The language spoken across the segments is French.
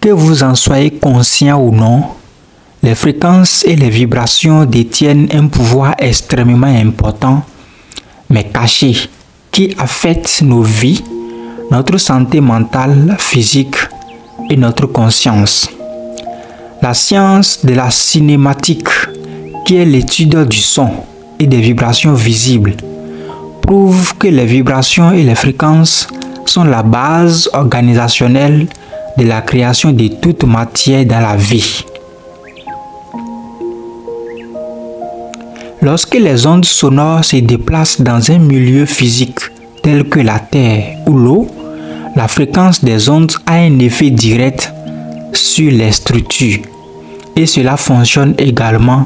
Que vous en soyez conscient ou non, les fréquences et les vibrations détiennent un pouvoir extrêmement important, mais caché, qui affecte nos vies, notre santé mentale, physique et notre conscience. La science de la cinématique, qui est l'étude du son et des vibrations visibles, prouve que les vibrations et les fréquences sont la base organisationnelle de la création de toute matière dans la vie. Lorsque les ondes sonores se déplacent dans un milieu physique tel que la terre ou l'eau, la fréquence des ondes a un effet direct sur les structures et cela fonctionne également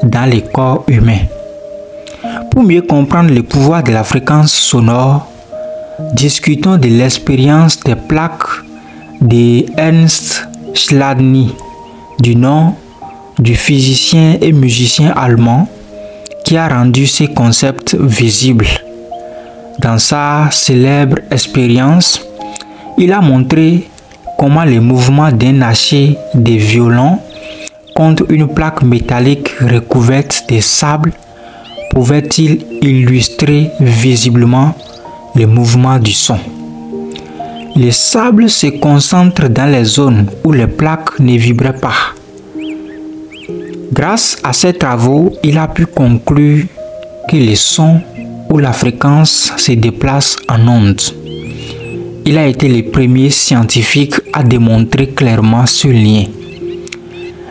dans les corps humains. Pour mieux comprendre le pouvoir de la fréquence sonore, discutons de l'expérience des plaques de Ernst Chladni, du nom du physicien et musicien allemand qui a rendu ces concepts visibles. Dans sa célèbre expérience, il a montré comment les mouvements d'un archet de violon contre une plaque métallique recouverte de sable pouvaient-ils illustrer visiblement le mouvement du son. Le sable se concentre dans les zones où les plaques ne vibraient pas. Grâce à ces travaux, il a pu conclure que le son ou la fréquence se déplace en ondes. Il a été le premier scientifique à démontrer clairement ce lien.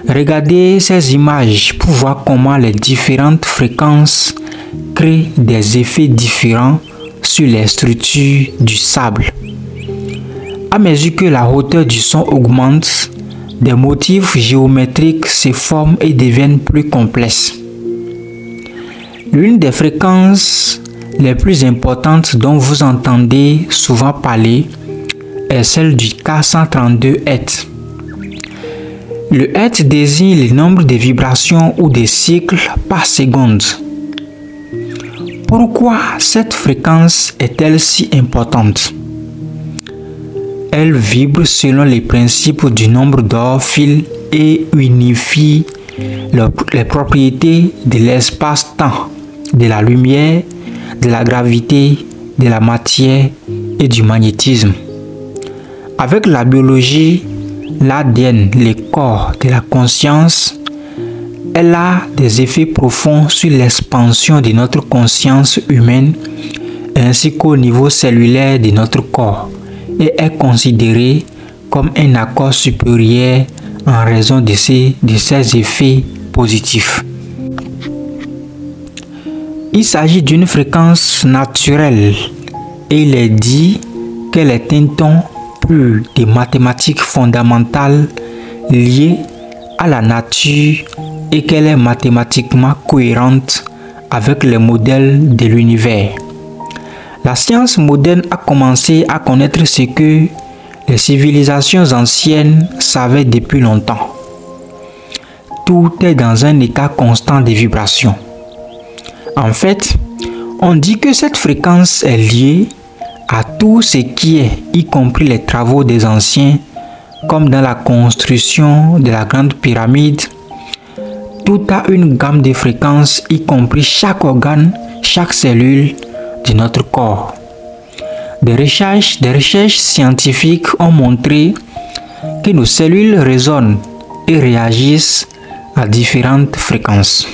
Regardez ces images pour voir comment les différentes fréquences créent des effets différents sur les structures du sable. À mesure que la hauteur du son augmente, des motifs géométriques se forment et deviennent plus complexes. L'une des fréquences les plus importantes dont vous entendez souvent parler est celle du 432 Hz. Le Hz désigne le nombre de vibrations ou de cycles par seconde. Pourquoi cette fréquence est-elle si importante? Elle vibre selon les principes du nombre d'Orphile et unifie les propriétés de l'espace-temps, de la lumière, de la gravité, de la matière et du magnétisme. Avec la biologie, l'ADN, le corps de la conscience, elle a des effets profonds sur l'expansion de notre conscience humaine ainsi qu'au niveau cellulaire de notre corps et est considérée comme un accord supérieur en raison de ses effets positifs. Il s'agit d'une fréquence naturelle et il est dit qu'elle est un ton pur de mathématiques fondamentales liées à la nature et qu'elle est mathématiquement cohérente avec les modèles de l'univers. La science moderne a commencé à connaître ce que les civilisations anciennes savaient depuis longtemps. Tout est dans un état constant de vibration. En fait, on dit que cette fréquence est liée à tout ce qui est, y compris les travaux des anciens, comme dans la construction de la grande pyramide. Tout a une gamme de fréquences, y compris chaque organe, chaque cellule de notre corps. Des recherches scientifiques ont montré que nos cellules résonnent et réagissent à différentes fréquences.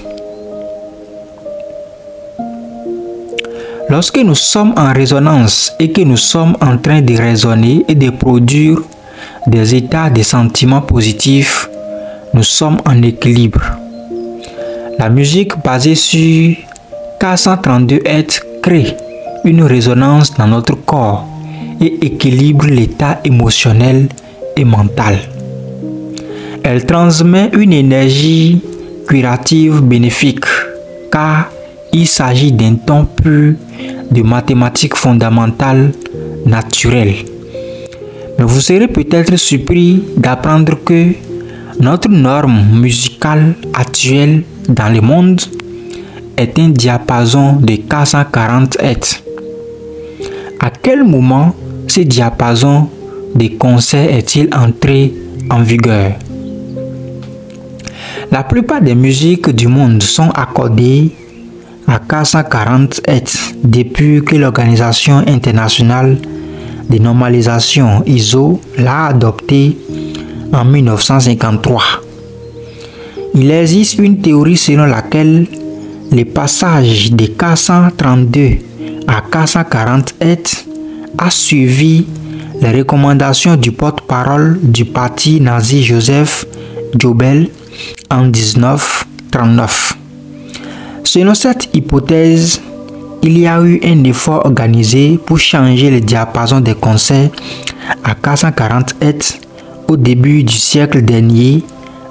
Lorsque nous sommes en résonance et que nous sommes en train de raisonner et de produire des états de sentiments positifs, nous sommes en équilibre. La musique basée sur 432 Hz crée une résonance dans notre corps et équilibre l'état émotionnel et mental. Elle transmet une énergie curative bénéfique car il s'agit d'un ton pur de mathématiques fondamentales naturelles. Mais vous serez peut-être surpris d'apprendre que notre norme musicale actuelle dans le monde est un diapason de 440 Hz. À quel moment ce diapason de concert est-il entré en vigueur. La plupart des musiques du monde sont accordées à 440 Hz depuis que l'Organisation internationale de normalisation ISO l'a adopté en 1953. Il existe une théorie selon laquelle le passage de 432 à 440 Hz a suivi les recommandations du porte-parole du parti nazi Joseph Goebbels en 1939. Selon cette hypothèse, il y a eu un effort organisé pour changer le diapason des concerts à 440 Hz au début du siècle dernier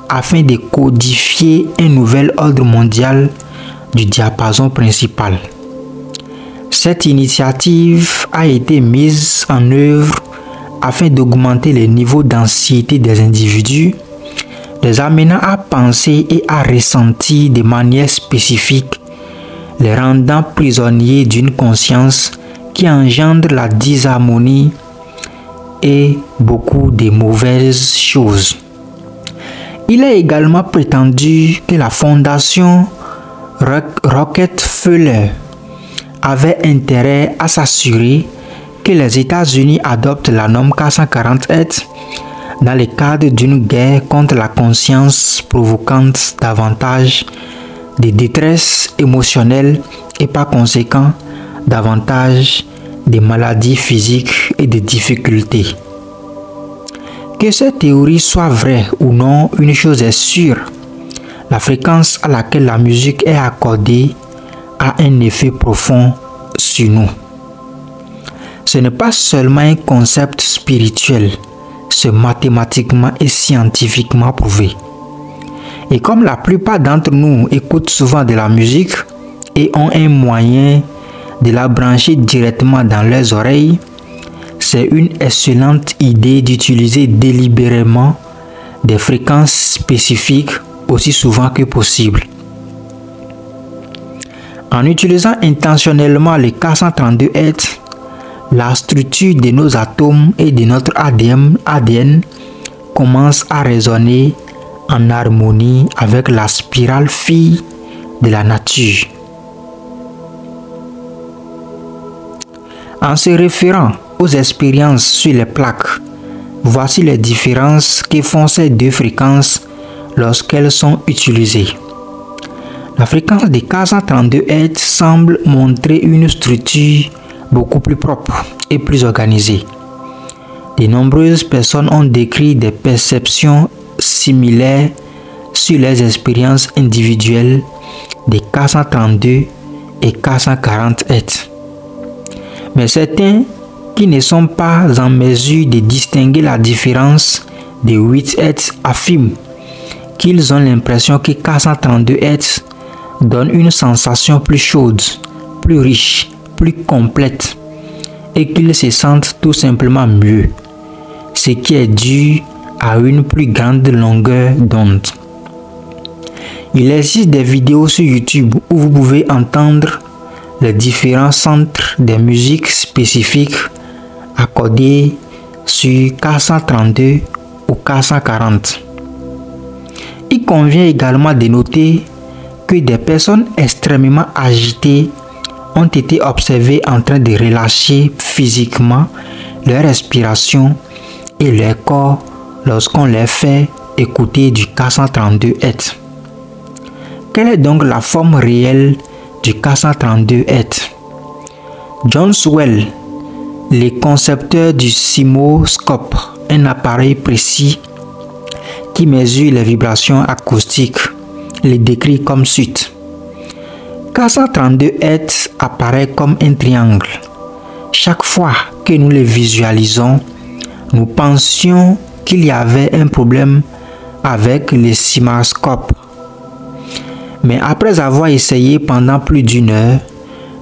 afin de codifier un nouvel ordre mondial du diapason principal. Cette initiative a été mise en œuvre afin d'augmenter le niveau d'anxiété des individus, les amenant à penser et à ressentir de manière spécifique, les rendant prisonniers d'une conscience qui engendre la disharmonie et beaucoup de mauvaises choses. Il est également prétendu que la fondation Rockefeller avait intérêt à s'assurer que les États-Unis adoptent la norme 440 Hz dans le cadre d'une guerre contre la conscience provoquant davantage de détresse émotionnelle et par conséquent davantage de maladies physiques et de difficultés. Que cette théorie soit vraie ou non, une chose est sûre, la fréquence à laquelle la musique est accordée a un effet profond sur nous. Ce n'est pas seulement un concept spirituel, c'est mathématiquement et scientifiquement prouvé. Et comme la plupart d'entre nous écoutent souvent de la musique et ont un moyen de la brancher directement dans leurs oreilles, c'est une excellente idée d'utiliser délibérément des fréquences spécifiques aussi souvent que possible. En utilisant intentionnellement les 432 Hz, la structure de nos atomes et de notre ADN commence à résonner en harmonie avec la spirale phi de la nature. En se référant aux expériences sur les plaques, voici les différences que font ces deux fréquences lorsqu'elles sont utilisées. La fréquence de 432 Hz semble montrer une structure beaucoup plus propre et plus organisée. De nombreuses personnes ont décrit des perceptions similaires sur les expériences individuelles de 432 et 440 Hz. Mais certains qui ne sont pas en mesure de distinguer la différence de 8 Hz affirment qu'ils ont l'impression que 432 Hz donne une sensation plus chaude, plus riche, plus complète et qu'ils se sentent tout simplement mieux, ce qui est dû à une plus grande longueur d'onde. Il existe des vidéos sur YouTube où vous pouvez entendre les différents centres des musiques spécifiques accordées sur 432 ou 440. Il convient également de noter que des personnes extrêmement agitées ont été observées en train de relâcher physiquement leur respiration et leur corps lorsqu'on les fait écouter du 432 Hz. Quelle est donc la forme réelle du 432 Hz? John Swell, le concepteur du Cymoscope, un appareil précis qui mesure les vibrations acoustiques, le décrit comme suit. 432 Hz apparaît comme un triangle. Chaque fois que nous le visualisons, nous pensions qu'il y avait un problème avec le Cymoscope. Mais après avoir essayé pendant plus d'une heure,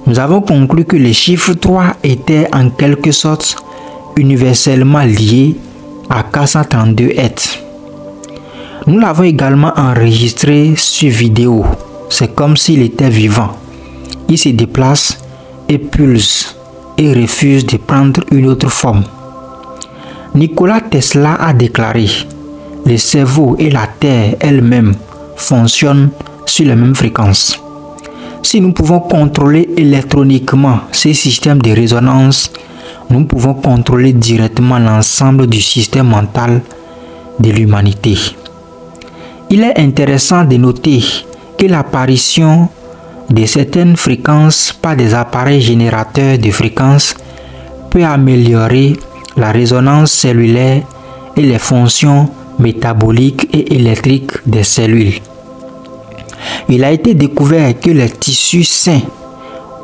nous avons conclu que le chiffre 3 était en quelque sorte universellement lié à 432 Hz. Nous l'avons également enregistré sur vidéo. C'est comme s'il était vivant. Il se déplace et pulse et refuse de prendre une autre forme. Nikola Tesla a déclaré: le cerveau et la Terre elle-même fonctionnent sur les mêmes fréquences. Si nous pouvons contrôler électroniquement ces systèmes de résonance, nous pouvons contrôler directement l'ensemble du système mental de l'humanité. Il est intéressant de noter que l'apparition de certaines fréquences par des appareils générateurs de fréquences peut améliorer la résonance cellulaire et les fonctions métaboliques et électriques des cellules. Il a été découvert que les tissus sains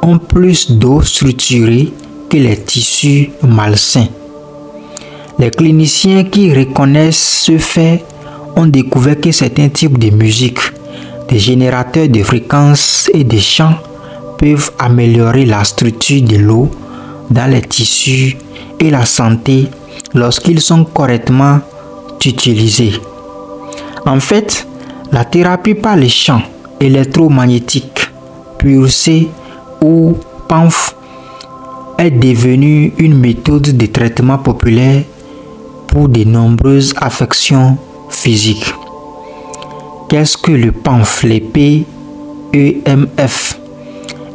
ont plus d'eau structurée que les tissus malsains. Les cliniciens qui reconnaissent ce fait ont découvert que certains types de musique, des générateurs de fréquences et de chants peuvent améliorer la structure de l'eau dans les tissus et la santé lorsqu'ils sont correctement utilisés. En fait, la thérapie par les champs électromagnétiques pulsés ou PANF est devenue une méthode de traitement populaire pour de nombreuses affections physiques. Qu'est-ce que le PANF, le PEMF?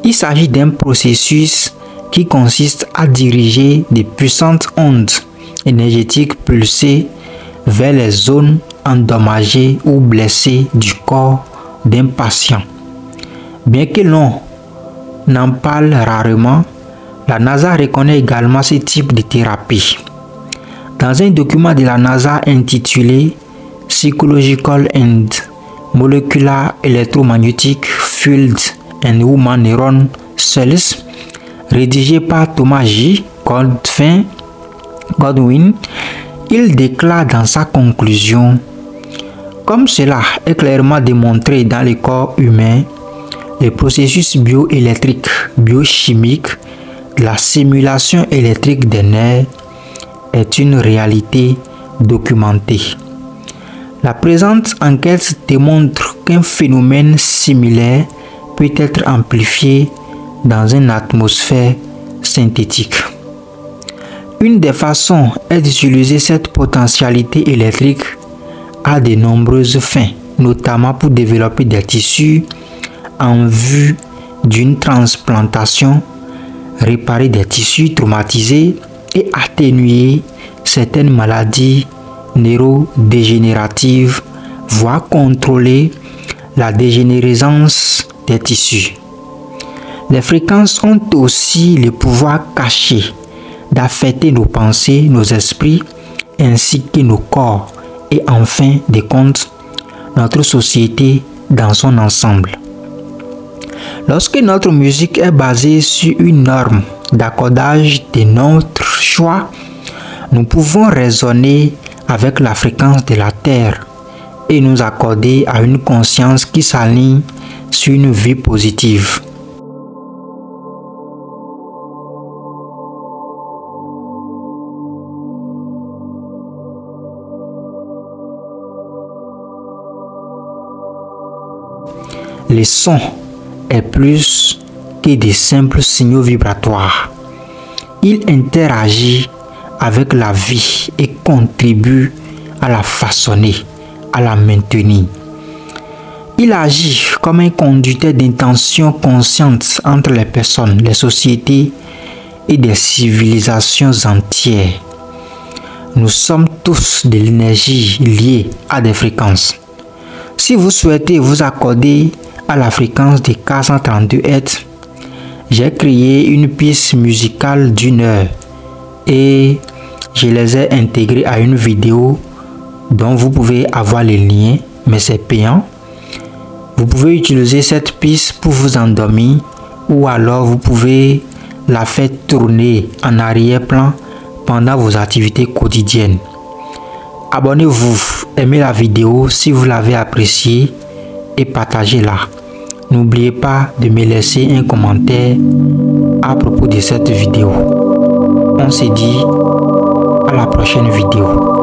Il s'agit d'un processus qui consiste à diriger des puissantes ondes énergétiques pulsées vers les zones endommagées ou blessées du corps d'un patient. Bien que l'on en parle rarement, la NASA reconnaît également ce type de thérapie. Dans un document de la NASA intitulé Psychological and Molecular Electromagnetic Field and Human Neuron Cells, rédigé par Thomas J. Godwin, il déclare dans sa conclusion: comme cela est clairement démontré dans le corps humain, les processus bioélectriques, biochimiques, de la simulation électrique des nerfs est une réalité documentée. La présente enquête démontre qu'un phénomène similaire peut être amplifié dans une atmosphère synthétique. Une des façons est d'utiliser cette potentialité électrique à de nombreuses fins, notamment pour développer des tissus en vue d'une transplantation, réparer des tissus traumatisés et atténuer certaines maladies neurodégénératives, voire contrôler la dégénérescence des tissus. Les fréquences ont aussi le pouvoir caché d'affecter nos pensées, nos esprits, ainsi que nos corps et en fin de compte, notre société dans son ensemble. Lorsque notre musique est basée sur une norme d'accordage de notre choix, nous pouvons raisonner avec la fréquence de la Terre et nous accorder à une conscience qui s'aligne sur une vie positive. Le son est plus que des simples signaux vibratoires. Il interagit avec la vie et contribue à la façonner, à la maintenir. Il agit comme un conducteur d'intentions conscientes entre les personnes, les sociétés et des civilisations entières. Nous sommes tous de l'énergie liée à des fréquences. Si vous souhaitez vous accorder à la fréquence de 432 Hz, j'ai créé une piste musicale d'1 heure et je les ai intégrés à une vidéo dont vous pouvez avoir les liens, mais c'est payant. Vous pouvez utiliser cette piste pour vous endormir ou alors vous pouvez la faire tourner en arrière-plan pendant vos activités quotidiennes. Abonnez-vous, aimez la vidéo si vous l'avez appréciée et partagez-la. N'oubliez pas de me laisser un commentaire à propos de cette vidéo. On se dit à la prochaine vidéo.